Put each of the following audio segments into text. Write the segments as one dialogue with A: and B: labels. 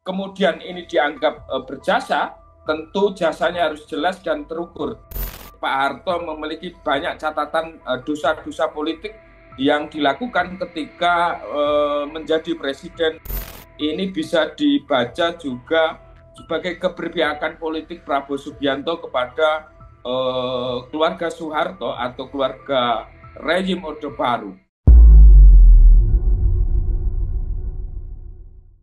A: kemudian ini dianggap berjasa, tentu jasanya harus jelas dan terukur. Pak Harto memiliki banyak catatan dosa-dosa politik yang dilakukan ketika menjadi presiden. Ini bisa dibaca juga sebagai keberpihakan politik Prabowo Subianto kepada keluarga Soeharto atau keluarga rejim Orde Baru.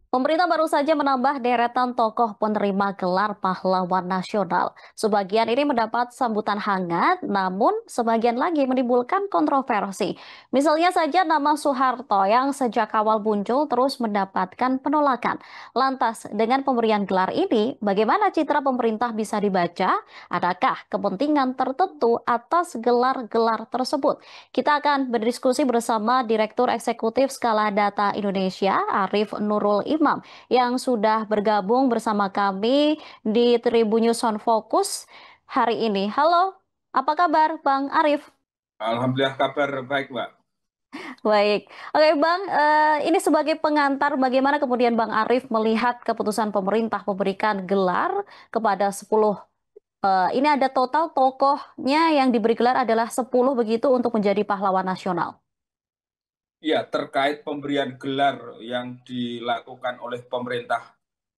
B: Pemerintah baru saja menambah deretan tokoh penerima gelar pahlawan nasional. Sebagian ini mendapat sambutan hangat, namun sebagian lagi menimbulkan kontroversi. Misalnya saja nama Soeharto yang sejak awal muncul terus mendapatkan penolakan. Lantas, dengan pemberian gelar ini, bagaimana citra pemerintah bisa dibaca? Adakah kepentingan tertentu atas gelar-gelar tersebut? Kita akan berdiskusi bersama Direktur Eksekutif Skala Data Indonesia, Arief Nurul Imam, yang sudah bergabung bersama kami di Tribunnews on Focus hari ini. Halo, apa kabar Bang Arief?
A: Alhamdulillah kabar baik, Mbak.
B: Baik, oke Bang, ini sebagai pengantar bagaimana kemudian Bang Arief melihat keputusan pemerintah memberikan gelar kepada 10. Ini ada total tokohnya yang diberi gelar adalah 10 begitu untuk menjadi pahlawan nasional.
A: Ya, terkait pemberian gelar yang dilakukan oleh pemerintah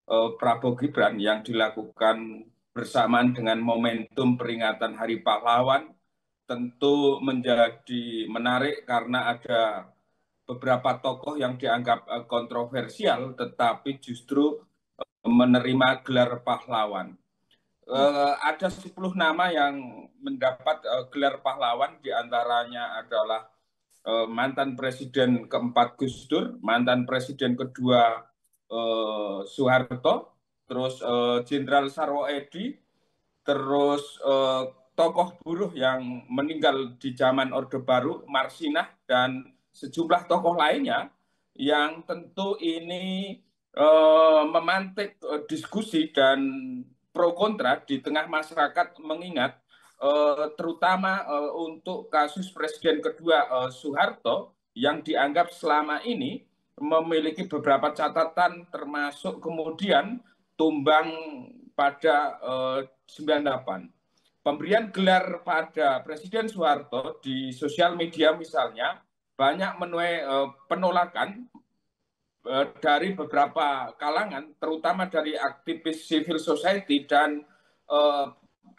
A: Prabowo Gibran yang dilakukan bersamaan dengan momentum peringatan Hari Pahlawan tentu menjadi menarik karena ada beberapa tokoh yang dianggap kontroversial tetapi justru menerima gelar pahlawan. Ada 10 nama yang mendapat gelar pahlawan, diantaranya adalah mantan Presiden keempat Gus Dur, mantan Presiden kedua Soeharto, terus Jenderal Sarwo Edi, terus tokoh buruh yang meninggal di zaman Orde Baru, Marsinah, dan sejumlah tokoh lainnya yang tentu ini memantik diskusi dan pro kontra di tengah masyarakat mengingat terutama untuk kasus Presiden kedua Soeharto yang dianggap selama ini memiliki beberapa catatan termasuk kemudian tumbang pada 98. Pemberian gelar pada Presiden Soeharto di sosial media misalnya banyak menuai penolakan dari beberapa kalangan, terutama dari aktivis civil society dan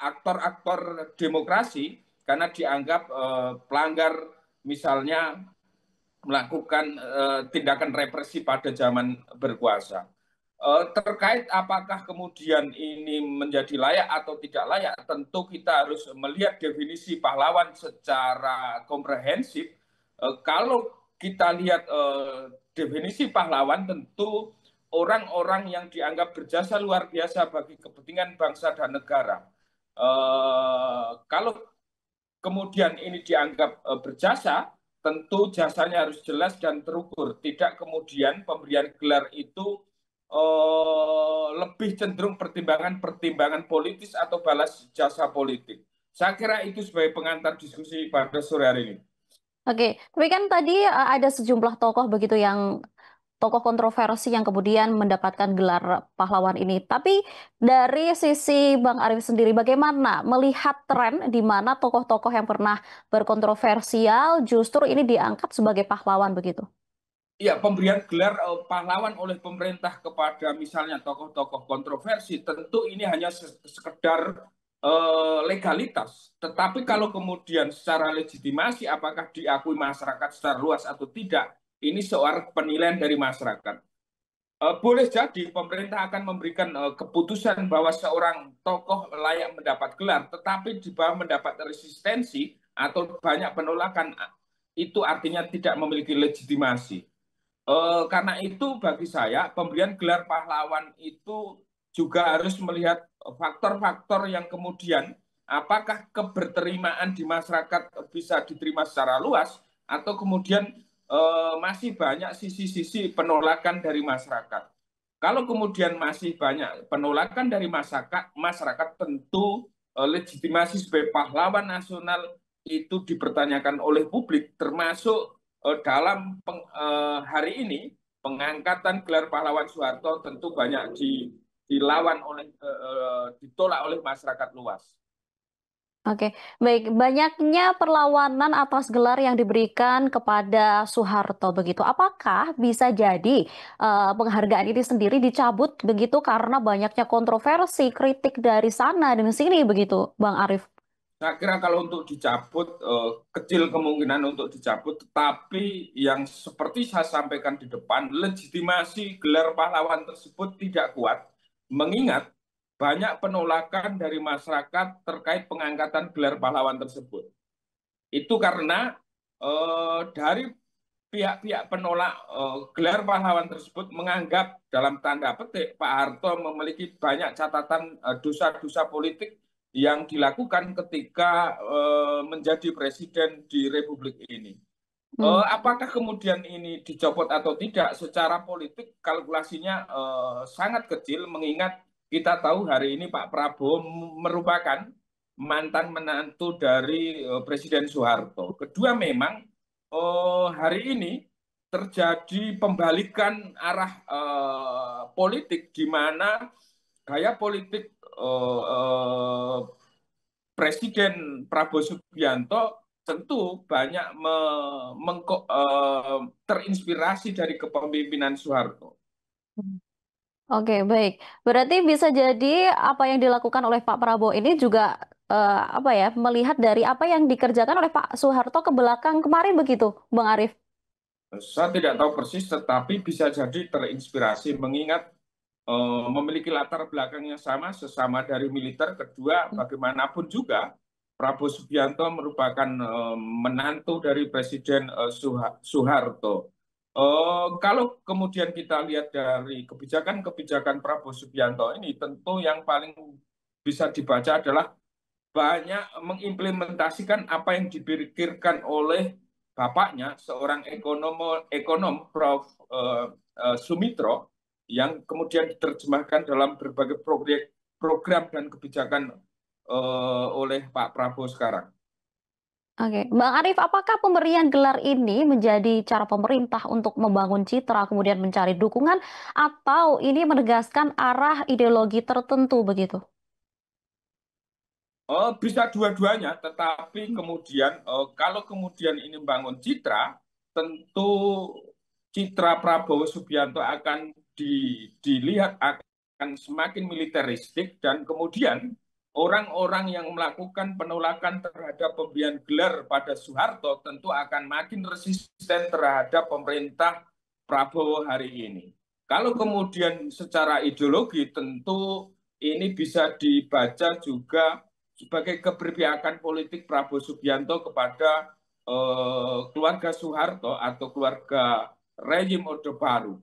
A: aktor-aktor demokrasi, karena dianggap pelanggar misalnya melakukan tindakan represi pada zaman berkuasa. Terkait apakah kemudian ini menjadi layak atau tidak layak, tentu kita harus melihat definisi pahlawan secara komprehensif. Kalau kita lihat definisi pahlawan, tentu orang-orang yang dianggap berjasa luar biasa bagi kepentingan bangsa dan negara. Kalau kemudian ini dianggap berjasa, tentu jasanya harus jelas dan terukur. Tidak kemudian pemberian gelar itu lebih cenderung pertimbangan politis atau balas jasa politik. Saya kira itu sebagai pengantar diskusi pada sore hari ini.
B: Oke, tapi kan tadi ada sejumlah tokoh begitu yang tokoh kontroversi yang kemudian mendapatkan gelar pahlawan ini. Tapi dari sisi Bang Arief sendiri, bagaimana melihat tren di mana tokoh-tokoh yang pernah berkontroversial justru ini diangkat sebagai pahlawan begitu?
A: Ya, pemberian gelar pahlawan oleh pemerintah kepada misalnya tokoh-tokoh kontroversi tentu ini hanya sekedar legalitas. Tetapi kalau kemudian secara legitimasi apakah diakui masyarakat secara luas atau tidak, ini soal penilaian dari masyarakat. Boleh jadi pemerintah akan memberikan keputusan bahwa seorang tokoh layak mendapat gelar, tetapi di bawah mendapat resistensi atau banyak penolakan, itu artinya tidak memiliki legitimasi. Karena itu bagi saya pemberian gelar pahlawan itu juga harus melihat faktor-faktor yang kemudian apakah keberterimaan di masyarakat bisa diterima secara luas atau kemudian masih banyak sisi-sisi penolakan dari masyarakat. Kalau kemudian masih banyak penolakan dari masyarakat tentu legitimasi sebagai pahlawan nasional itu dipertanyakan oleh publik, termasuk dalam hari ini pengangkatan gelar pahlawan Soeharto tentu banyak dilawan oleh ditolak oleh masyarakat luas.
B: Oke, baik. Banyaknya perlawanan atas gelar yang diberikan kepada Soeharto begitu. Apakah bisa jadi penghargaan ini sendiri dicabut begitu karena banyaknya kontroversi, kritik dari sana dan sini begitu, Bang Arief?
A: Saya kira kalau untuk dicabut, kecil kemungkinan untuk dicabut, tetapi yang seperti saya sampaikan di depan, legitimasi gelar pahlawan tersebut tidak kuat, mengingat banyak penolakan dari masyarakat terkait pengangkatan gelar pahlawan tersebut. Itu karena dari pihak-pihak penolak gelar pahlawan tersebut menganggap dalam tanda petik Pak Harto memiliki banyak catatan dosa-dosa politik yang dilakukan ketika menjadi presiden di Republik ini.
B: Hmm.
A: Apakah kemudian ini dicopot atau tidak? Secara politik kalkulasinya sangat kecil, mengingat kita tahu hari ini Pak Prabowo merupakan mantan menantu dari Presiden Soeharto. Kedua, memang hari ini terjadi pembalikan arah politik di mana gaya politik Presiden Prabowo Subianto tentu banyak terinspirasi dari kepemimpinan Soeharto.
B: Oke, baik. Berarti bisa jadi apa yang dilakukan oleh Pak Prabowo ini juga apa ya, melihat dari apa yang dikerjakan oleh Pak Soeharto ke belakang kemarin begitu, Bang Arief?
A: Saya tidak tahu persis, tetapi bisa jadi terinspirasi mengingat memiliki latar belakang yang sama, sesama dari militer. Kedua, bagaimanapun juga Prabowo Subianto merupakan menantu dari Presiden Soeharto. Kalau kemudian kita lihat dari kebijakan-kebijakan Prabowo Subianto ini, tentu yang paling bisa dibaca adalah banyak mengimplementasikan apa yang dipikirkan oleh bapaknya, seorang ekonom Prof. Sumitro, yang kemudian diterjemahkan dalam berbagai program dan kebijakan oleh Pak Prabowo sekarang.
B: Oke, Bang Arief, apakah pemberian gelar ini menjadi cara pemerintah untuk membangun citra, kemudian mencari dukungan, atau ini menegaskan arah ideologi tertentu begitu?
A: Bisa dua-duanya, tetapi kemudian kalau kemudian ini membangun citra, tentu citra Prabowo Subianto akan dilihat akan semakin militeristik, dan kemudian orang-orang yang melakukan penolakan terhadap pemberian gelar pada Soeharto tentu akan makin resisten terhadap pemerintah Prabowo hari ini. Kalau kemudian secara ideologi, tentu ini bisa dibaca juga sebagai keberpihakan politik Prabowo Subianto kepada keluarga Soeharto atau keluarga rejim Orde Baru.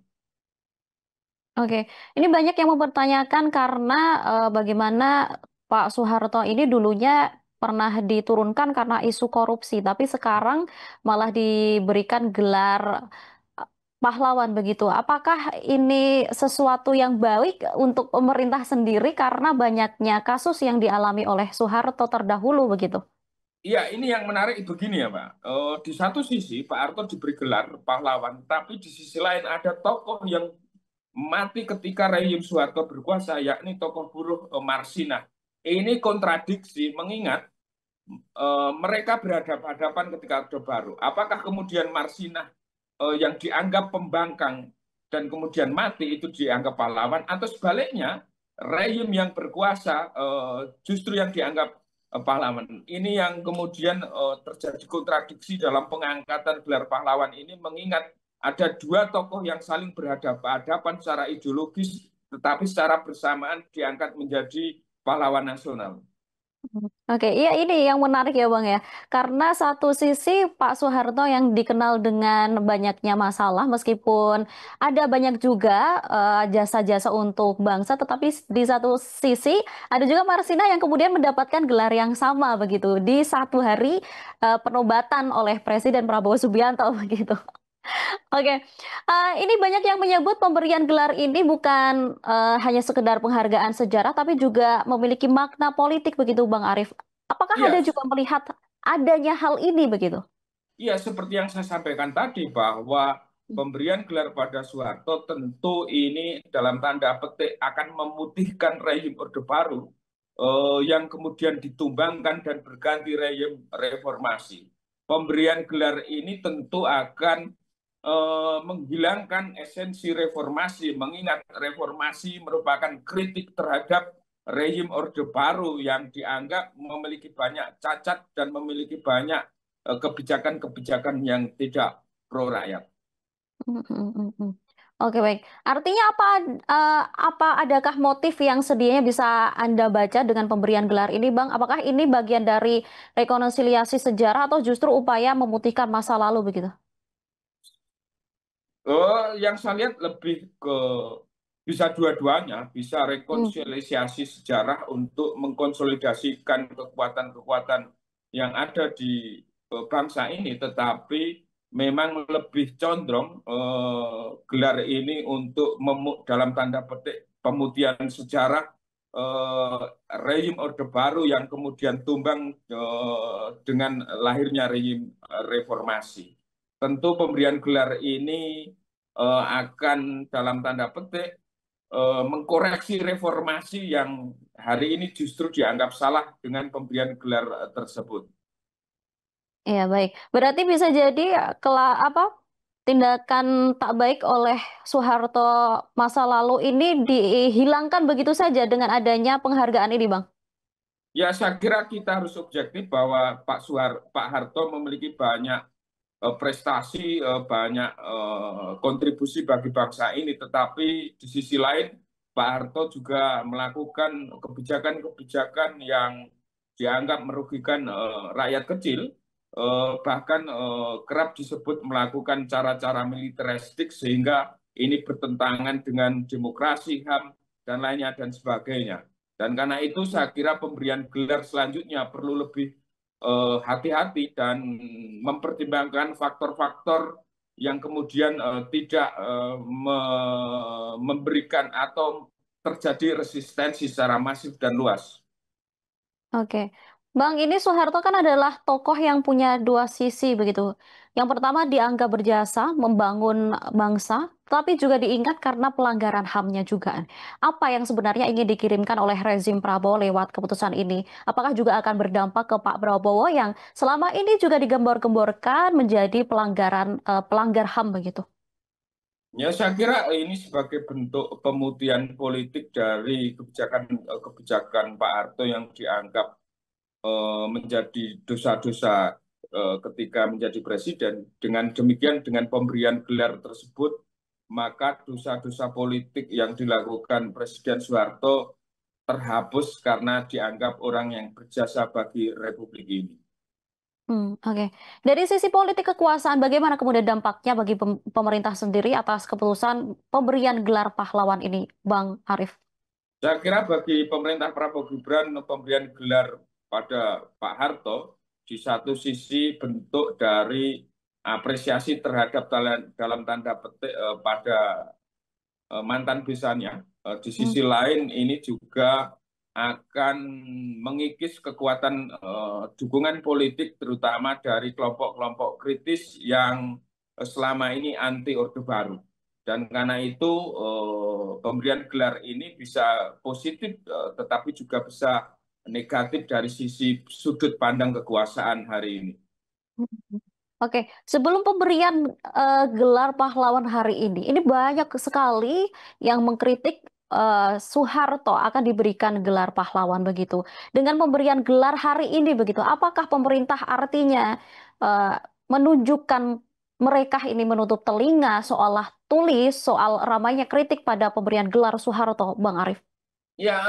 B: Oke, ini banyak yang mempertanyakan karena bagaimana Pak Soeharto ini dulunya pernah diturunkan karena isu korupsi, tapi sekarang malah diberikan gelar eh, pahlawan begitu. Apakah ini sesuatu yang baik untuk pemerintah sendiri karena banyaknya kasus yang dialami oleh Soeharto terdahulu begitu?
A: Iya, ini yang menarik begini ya, Pak. Di satu sisi Pak Harto diberi gelar pahlawan, tapi di sisi lain ada tokoh yang mati ketika rejim Soeharto berkuasa, yakni tokoh buruh Marsinah. Ini kontradiksi, mengingat mereka berhadapan-hadapan ketika Orde Baru. Apakah kemudian Marsinah yang dianggap pembangkang dan kemudian mati itu dianggap pahlawan, atau sebaliknya rejim yang berkuasa justru yang dianggap pahlawan? Ini yang kemudian terjadi kontradiksi dalam pengangkatan gelar pahlawan ini, mengingat ada dua tokoh yang saling berhadapan-hadapan secara ideologis, tetapi secara bersamaan diangkat menjadi pahlawan nasional.
B: Oke, iya ini yang menarik ya Bang ya. Karena satu sisi Pak Soeharto yang dikenal dengan banyaknya masalah, meskipun ada banyak juga jasa-jasa untuk bangsa, tetapi di satu sisi ada juga Marsina yang kemudian mendapatkan gelar yang sama begitu di satu hari penobatan oleh Presiden Prabowo Subianto begitu. Oke, ini banyak yang menyebut pemberian gelar ini bukan hanya sekedar penghargaan sejarah, tapi juga memiliki makna politik begitu, Bang Arief. Apakah
A: Iya,
B: ada juga melihat adanya hal ini begitu?
A: iya, seperti yang saya sampaikan tadi bahwa pemberian gelar pada Soeharto tentu ini dalam tanda petik akan memutihkan rezim Orde Baru yang kemudian ditumbangkan dan berganti rezim reformasi. Pemberian gelar ini tentu akan menghilangkan esensi reformasi, mengingat reformasi merupakan kritik terhadap rezim Orde Baru yang dianggap memiliki banyak cacat dan memiliki banyak kebijakan-kebijakan yang tidak pro rakyat.
B: Mm, mm, mm, mm. Oke, baik. Artinya apa adakah motif yang sedianya bisa Anda baca dengan pemberian gelar ini, Bang? Apakah ini bagian dari rekonsiliasi sejarah atau justru upaya memutihkan masa lalu begitu?
A: Yang saya lihat lebih ke bisa dua-duanya, bisa
B: Hmm.
A: rekonsiliasi sejarah untuk mengkonsolidasikan kekuatan-kekuatan yang ada di bangsa ini, tetapi memang lebih condong gelar ini untuk dalam tanda petik pemutihan sejarah eh, rezim Orde Baru yang kemudian tumbang dengan lahirnya rezim reformasi. Tentu pemberian gelar ini akan dalam tanda petik mengkoreksi reformasi yang hari ini justru dianggap salah dengan pemberian gelar tersebut.
B: Iya, baik. Berarti bisa jadi tindakan tak baik oleh Soeharto masa lalu ini dihilangkan begitu saja dengan adanya penghargaan ini, Bang.
A: Ya, saya kira kita harus objektif bahwa Pak Harto memiliki banyak prestasi, banyak kontribusi bagi bangsa ini, tetapi di sisi lain Pak Harto juga melakukan kebijakan-kebijakan yang dianggap merugikan rakyat kecil, bahkan kerap disebut melakukan cara-cara militeristik sehingga ini bertentangan dengan demokrasi, HAM, dan lainnya dan sebagainya. Dan karena itu saya kira pemberian gelar selanjutnya perlu lebih hati-hati dan mempertimbangkan faktor-faktor yang kemudian tidak memberikan atau terjadi resistensi secara masif dan luas.
B: Oke. Bang, ini Soeharto kan adalah tokoh yang punya dua sisi begitu. Yang pertama dianggap berjasa membangun bangsa, tapi juga diingat karena pelanggaran HAM-nya juga. Apa yang sebenarnya ingin dikirimkan oleh rezim Prabowo lewat keputusan ini? Apakah juga akan berdampak ke Pak Prabowo yang selama ini juga digembor-gemborkan menjadi pelanggar HAM begitu?
A: Ya, saya kira ini sebagai bentuk pemutihan politik dari kebijakan Pak Harto yang dianggap menjadi dosa-dosa ketika menjadi presiden. Dengan demikian, dengan pemberian gelar tersebut, maka dosa-dosa politik yang dilakukan Presiden Soeharto terhapus karena dianggap orang yang berjasa bagi Republik ini.
B: Oke. Dari sisi politik kekuasaan, bagaimana kemudian dampaknya bagi pemerintah sendiri atas keputusan pemberian gelar pahlawan ini, Bang Arief?
A: Saya kira bagi pemerintah Prabowo Gibran, pemberian gelar pada Pak Harto di satu sisi bentuk dari apresiasi terhadap dalam tanda petik pada mantan besannya. Di
B: Hmm.
A: sisi lain ini juga akan mengikis kekuatan dukungan politik terutama dari kelompok-kelompok kritis yang selama ini anti Orde Baru. Dan karena itu pemberian gelar ini bisa positif tetapi juga bisa negatif dari sisi sudut pandang kekuasaan hari ini.
B: Oke, sebelum pemberian gelar pahlawan hari ini banyak sekali yang mengkritik Soeharto akan diberikan gelar pahlawan begitu. Dengan pemberian gelar hari ini begitu, apakah pemerintah artinya eh, menunjukkan mereka ini menutup telinga seolah tulis soal ramainya kritik pada pemberian gelar Soeharto, Bang Arief?
A: Ya,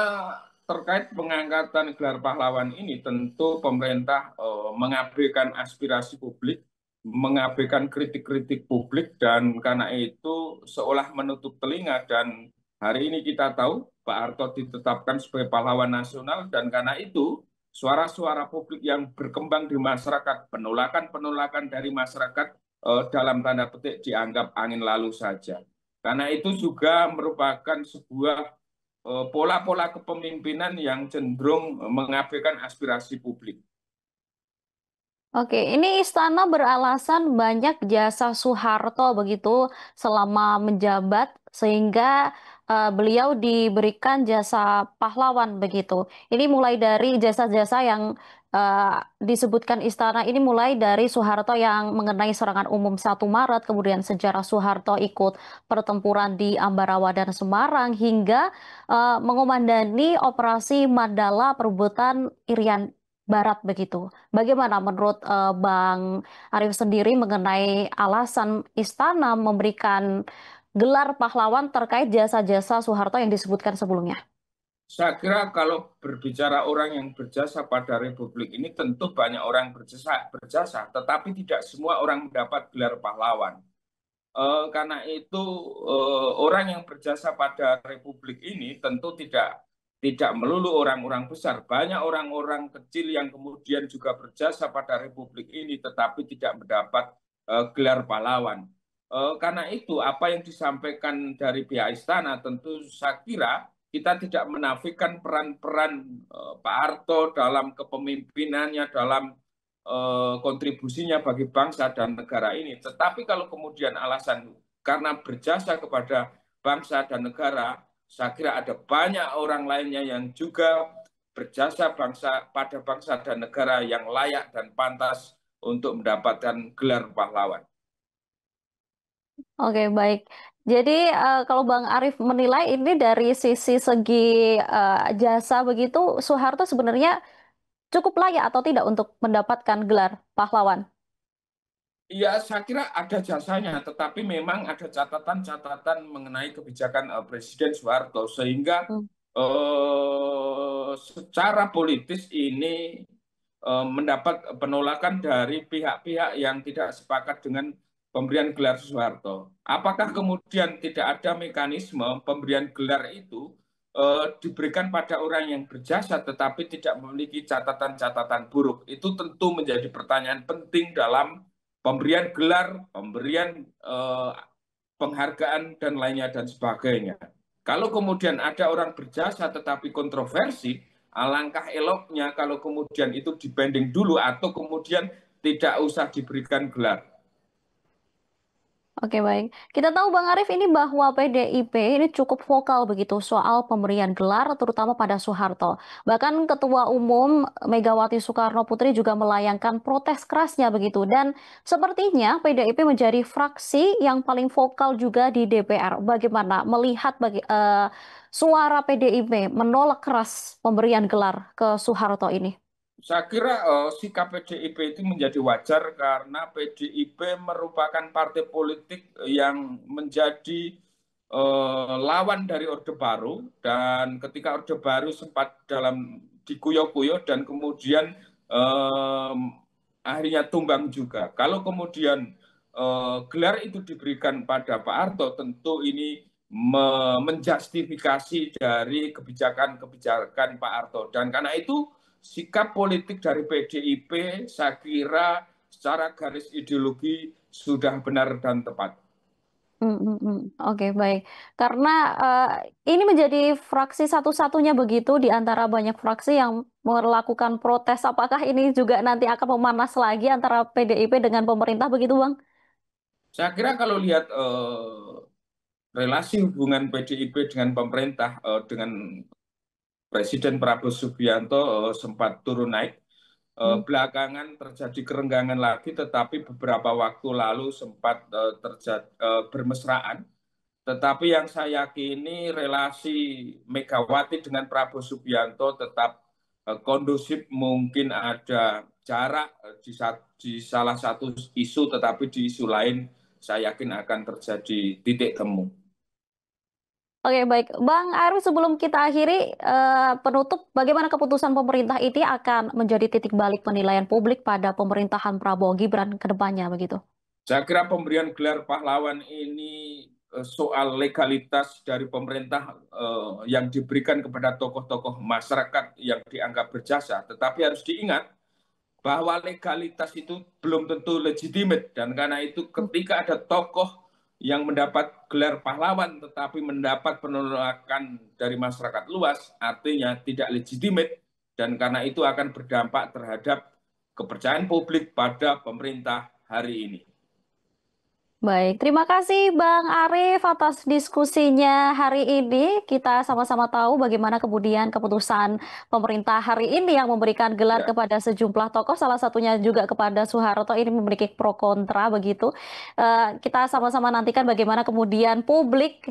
A: terkait pengangkatan gelar pahlawan ini tentu pemerintah mengabaikan aspirasi publik, mengabaikan kritik-kritik publik, dan karena itu seolah menutup telinga. Dan hari ini kita tahu Pak Harto ditetapkan sebagai pahlawan nasional, dan karena itu suara-suara publik yang berkembang di masyarakat, penolakan-penolakan dari masyarakat dalam tanda petik dianggap angin lalu saja. Karena itu juga merupakan sebuah pola-pola kepemimpinan yang cenderung mengabaikan aspirasi publik.
B: Oke, ini istana beralasan banyak jasa Soeharto begitu selama menjabat sehingga beliau diberikan jasa pahlawan begitu. Ini mulai dari jasa-jasa yang disebutkan istana ini mulai dari Soeharto yang mengenai serangan umum 1 Maret, kemudian sejarah Soeharto ikut pertempuran di Ambarawa dan Semarang hingga mengomandani operasi Mandala perebutan Irian Barat begitu. Bagaimana menurut Bang Arif sendiri mengenai alasan istana memberikan gelar pahlawan terkait jasa-jasa Soeharto yang disebutkan sebelumnya?
A: Saya kira kalau berbicara orang yang berjasa pada Republik ini tentu banyak orang berjasa, tetapi tidak semua orang mendapat gelar pahlawan. Karena itu orang yang berjasa pada Republik ini tentu tidak melulu orang-orang besar. Banyak orang-orang kecil yang kemudian juga berjasa pada Republik ini tetapi tidak mendapat gelar pahlawan. Karena itu apa yang disampaikan dari pihak istana tentu saya kira kita tidak menafikan peran-peran Pak Harto dalam kepemimpinannya, dalam kontribusinya bagi bangsa dan negara ini. Tetapi kalau kemudian alasan karena berjasa kepada bangsa dan negara, saya kira ada banyak orang lainnya yang juga berjasa pada bangsa dan negara yang layak dan pantas untuk mendapatkan gelar pahlawan.
B: Oke, baik. Jadi kalau Bang Arif menilai ini dari sisi segi jasa begitu, Soeharto sebenarnya cukup layak atau tidak untuk mendapatkan gelar pahlawan?
A: Iya, saya kira ada jasanya, tetapi memang ada catatan-catatan mengenai kebijakan Presiden Soeharto, sehingga
B: Hmm.
A: secara politis ini mendapat penolakan dari pihak-pihak yang tidak sepakat dengan pemberian gelar Soeharto. Apakah kemudian tidak ada mekanisme pemberian gelar itu diberikan pada orang yang berjasa tetapi tidak memiliki catatan-catatan buruk? Itu tentu menjadi pertanyaan penting dalam pemberian gelar, pemberian penghargaan dan lainnya dan sebagainya. Kalau kemudian ada orang berjasa tetapi kontroversi, alangkah eloknya kalau kemudian itu dibanding dulu atau kemudian tidak usah diberikan gelar.
B: Oke, baik. Kita tahu Bang Arif ini bahwa PDIP ini cukup vokal begitu soal pemberian gelar terutama pada Soeharto. Bahkan Ketua Umum Megawati Soekarno Putri juga melayangkan protes kerasnya begitu. Dan sepertinya PDIP menjadi fraksi yang paling vokal juga di DPR. Bagaimana melihat suara PDIP menolak keras pemberian gelar ke Soeharto ini?
A: Saya kira sikap PDIP itu menjadi wajar karena PDIP merupakan partai politik yang menjadi lawan dari Orde Baru, dan ketika Orde Baru sempat dalam dikuyo-kuyo dan kemudian eh, akhirnya tumbang juga. Kalau kemudian gelar itu diberikan pada Pak Harto, tentu ini menjustifikasi dari kebijakan-kebijakan Pak Harto. Dan karena itu sikap politik dari PDIP saya kira secara garis ideologi sudah benar dan tepat.
B: Oke, baik. Karena ini menjadi fraksi satu-satunya begitu di antara banyak fraksi yang melakukan protes. Apakah ini juga nanti akan memanas lagi antara PDIP dengan pemerintah begitu, Bang?
A: Saya kira kalau lihat relasi hubungan PDIP dengan pemerintah, dengan Presiden Prabowo Subianto sempat turun naik.
B: Hmm.
A: Belakangan terjadi kerenggangan lagi, tetapi beberapa waktu lalu sempat terjadi bermesraan. Tetapi yang saya yakini relasi Megawati dengan Prabowo Subianto tetap kondusif, mungkin ada jarak di salah satu isu, tetapi di isu lain saya yakin akan terjadi titik temu.
B: Oke, baik. Bang Arif, sebelum kita akhiri penutup, bagaimana keputusan pemerintah ini akan menjadi titik balik penilaian publik pada pemerintahan Prabowo Gibran ke depannya begitu?
A: Saya kira pemberian gelar pahlawan ini soal legalitas dari pemerintah yang diberikan kepada tokoh-tokoh masyarakat yang dianggap berjasa. Tetapi harus diingat bahwa legalitas itu belum tentu legitimate, dan karena itu ketika ada tokoh yang mendapat gelar pahlawan tetapi mendapat penolakan dari masyarakat luas, artinya tidak legitimate, dan karena itu akan berdampak terhadap kepercayaan publik pada pemerintah hari ini.
B: Baik, terima kasih Bang Arif atas diskusinya hari ini. Kita sama-sama tahu bagaimana kemudian keputusan pemerintah hari ini yang memberikan gelar
A: Ya,
B: kepada sejumlah tokoh, salah satunya juga kepada Soeharto ini memiliki pro kontra begitu. Kita sama-sama nantikan bagaimana kemudian publik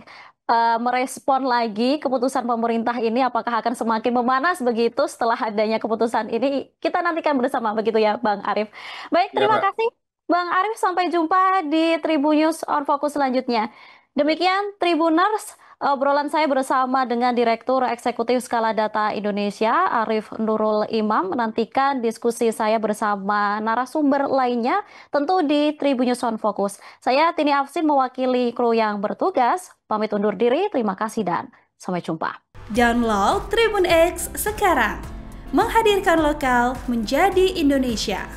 B: merespon lagi keputusan pemerintah ini, apakah akan semakin memanas begitu setelah adanya keputusan ini. Kita nantikan bersama begitu ya Bang Arif. Baik,
A: ya
B: terima
A: Mbak.
B: kasih. Bang Arif, sampai jumpa di Tribunnews on Fokus selanjutnya. Demikian Tribuners, obrolan saya bersama dengan Direktur Eksekutif Skala Data Indonesia, Arif Nurul Imam. Menantikan diskusi saya bersama narasumber lainnya, tentu di Tribunnews on Fokus. Saya Tini Afsin mewakili kru yang bertugas. Pamit undur diri, terima kasih dan sampai jumpa.
C: Download Tribun X sekarang. Menghadirkan lokal menjadi Indonesia.